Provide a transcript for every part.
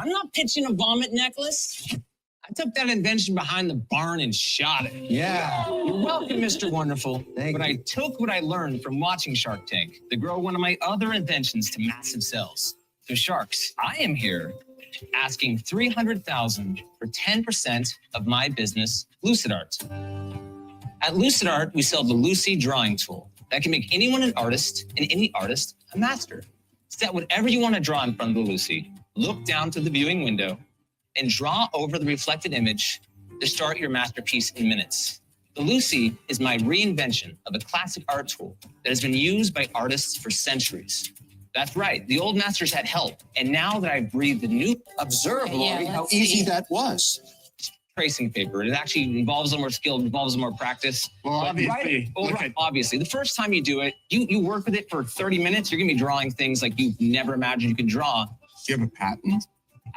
I'm not pitching a vomit necklace. I took that invention behind the barn and shot it. Yeah. You're welcome, Mr. Wonderful. Thank but you. I took what I learned from watching Shark Tank to grow one of my other inventions to massive sales. So sharks, I am here asking $300,000 for 10% of my business, LucidArt. At LucidArt, we sell the Lucy drawing tool that can make anyone an artist and any artist a master. Set whatever you want to draw in front of the Lucy, look down to the viewing window, and draw over the reflected image to start your masterpiece in minutes. The Lucy is my reinvention of a classic art tool that has been used by artists for centuries. That's right, the old masters had help, and now that I've breathed the new... Observe, Laurie, how see. easy that was. Tracing paper. It actually involves a little more skill, involves a little more practice. Well, But obviously, obviously, the first time you do it, you work with it for 30 minutes, you're gonna be drawing things like you've never imagined you could draw. do you have a patent?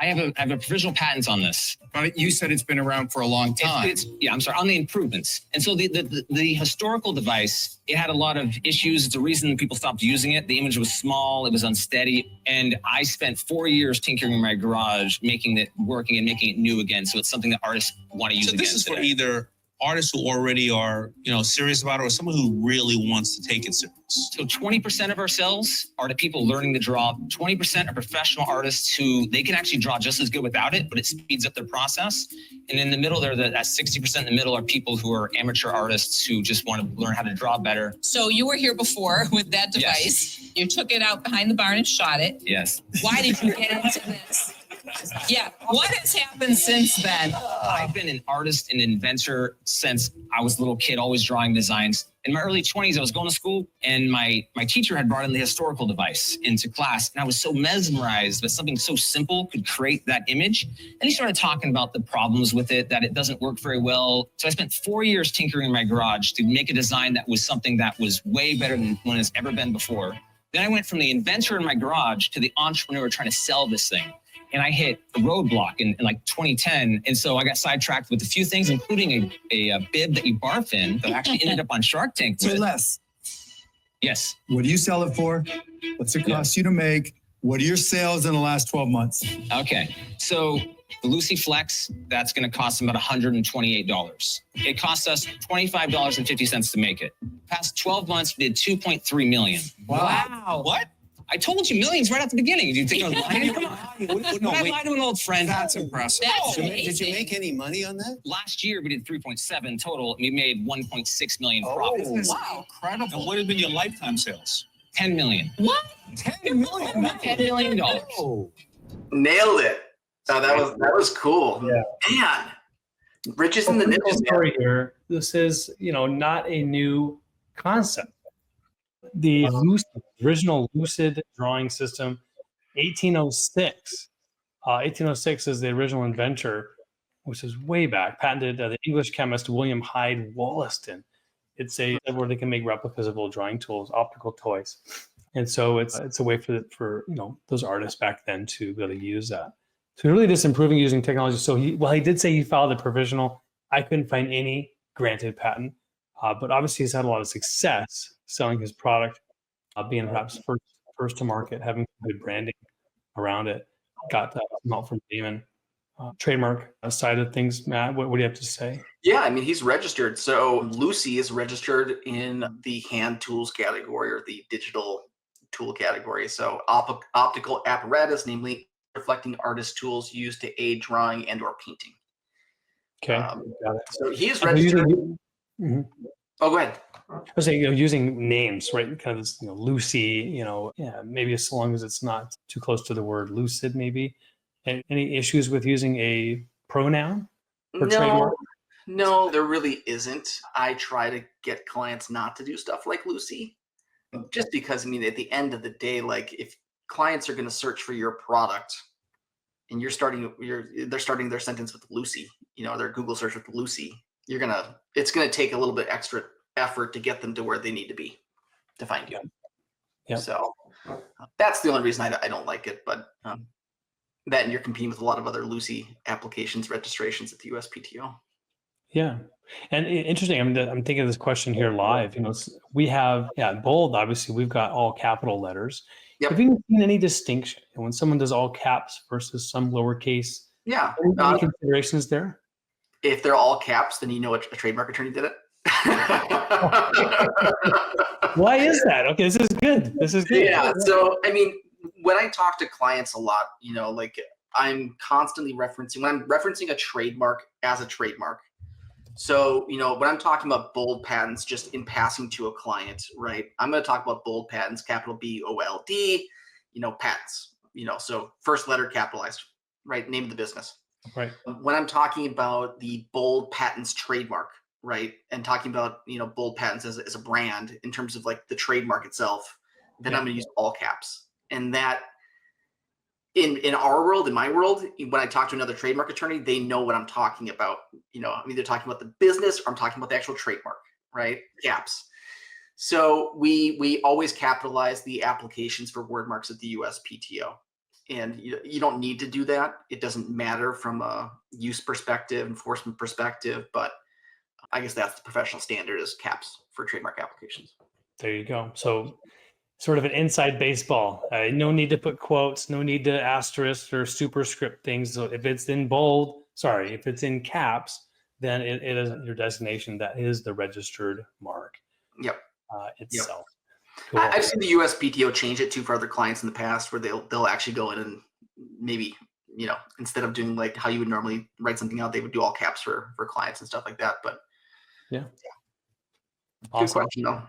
I have a provisional patent on this. But you said it's been around for a long time. I'm sorry, on the improvements. And so the historical device, it had a lot of issues. It's the reason people stopped using it. The image was small, it was unsteady. And I spent 4 years tinkering in my garage, making it working and making it new again. So it's something that artists want to use again. So this is for today. either artists who already are, serious about it, or someone who really wants to take it serious. So 20% of our sales are to people learning to draw. 20% are professional artists who they can actually draw just as good without it, but it speeds up their process. And in the middle there, that 60% in the middle are people who are amateur artists who just want to learn how to draw better. So you were here before with that device. Yes. You took it out behind the barn and shot it. Yes. Why did you get into this? Yeah. What has happened since then? I've been an artist and inventor since I was a little kid, always drawing designs. In my early 20s, I was going to school, and my teacher had brought in the historical device into class, and I was so mesmerized that something so simple could create that image. And he started talking about the problems with it, that it doesn't work very well. So I spent 4 years tinkering in my garage to make a design that was something that was way better than one has ever been before. Then I went from the inventor in my garage to the entrepreneur trying to sell this thing. And I hit a roadblock in like 2010. And so I got sidetracked with a few things, including a bib that you barf in that actually ended up on Shark Tank. So with. Les, Yes. what do you sell it for? What's it cost you to make? What are your sales in the last 12 months? Okay. So the Lucy Flex, that's going to cost them about $128. It costs us $25.50 to make it. Past 12 months, we did 2.3 million. Wow. What? I told you millions right at the beginning. Do you think I was lying? Come on. No, I wait. lied to an old friend. That's impressive. That's Did amazing. you make any money on that? Last year, we did 3.7 total. And we made 1.6 million profit. Wow. And what have been your lifetime sales? 10 million. What? $10 million. $10 million. Oh. Nailed it. So that was cool. Yeah. Man, riches in the niches. man. Story here. This is, not a new concept. The original Lucid drawing system, 1806. 1806 is the original inventor, which is way back, patented the English chemist William Hyde Wollaston. It's where they can make replicas of old drawing tools, optical toys, and so it's a way for those artists back then to be able to use that. So really, just improving using technology. So he did say he filed a provisional. I couldn't find any granted patent, but obviously he's had a lot of success selling his product, being perhaps first to market, having good branding around it. Got some help from Damon. Trademark side of things, Matt, what do you have to say? Yeah, I mean, he's registered. So Lucy is registered in the hand tools category or the digital tool category. So optical apparatus, namely reflecting artist tools used to aid drawing and or painting. Okay, got it. So he is registered. Mhm. Oh, go ahead. I was saying, using names, right? Kind of this, Lucy, maybe as long as it's not too close to the word lucid, maybe. Any issues with using a pronoun for trademark? No, there really isn't. I try to get clients not to do stuff like Lucy, just because, I mean, at the end of the day, like if clients are going to search for your product and they're starting their sentence with Lucy, their Google search with Lucy, it's going to take a little bit extra effort to get them to where they need to be to find you. Yeah. So that's the only reason I don't like it. But that, and you're competing with a lot of other Lucy applications, registrations at the USPTO. Yeah. And interesting. I'm thinking of this question here live. We have, bold, obviously, we've got all capital letters. Yep. Have you seen any distinction when someone does all caps versus some lowercase? Yeah. Any considerations there? If they're all caps, then you know a trademark attorney did it. Why is that? Okay, this is good. This is good. Yeah. So, I mean, when I talk to clients a lot, you know, like I'm constantly referencing, when I'm referencing a trademark as a trademark. So, you know, when I'm talking about bold patents just in passing to a client, right, I'm going to talk about bold patents, capital BOLD, you know, patents, you know, so first letter capitalized, right, name of the business. Right. When I'm talking about the bold patents trademark, right, and talking about, you know, bold patents as a brand in terms of like the trademark itself, then I'm going to use all caps. And that in our world, in my world, when I talk to another trademark attorney, they know what I'm talking about. You know, I'm either talking about the business or I'm talking about the actual trademark, right? Caps. So we always capitalize the applications for word marks at the USPTO. And you don't need to do that. It doesn't matter from a use perspective, enforcement perspective, but I guess that's the professional standard is caps for trademark applications. There you go. So sort of an inside baseball. No need to put quotes, no need to asterisk or superscript things. So if it's in bold, if it's in caps, then it is your designation. That is the registered mark. Yep. Itself. Yep. Cool. I've seen the USPTO change it too for other clients in the past where they'll actually go in and maybe, you know, instead of doing like how you would normally write something out, they would do all caps for clients and stuff like that. But yeah. Good Awesome. question though.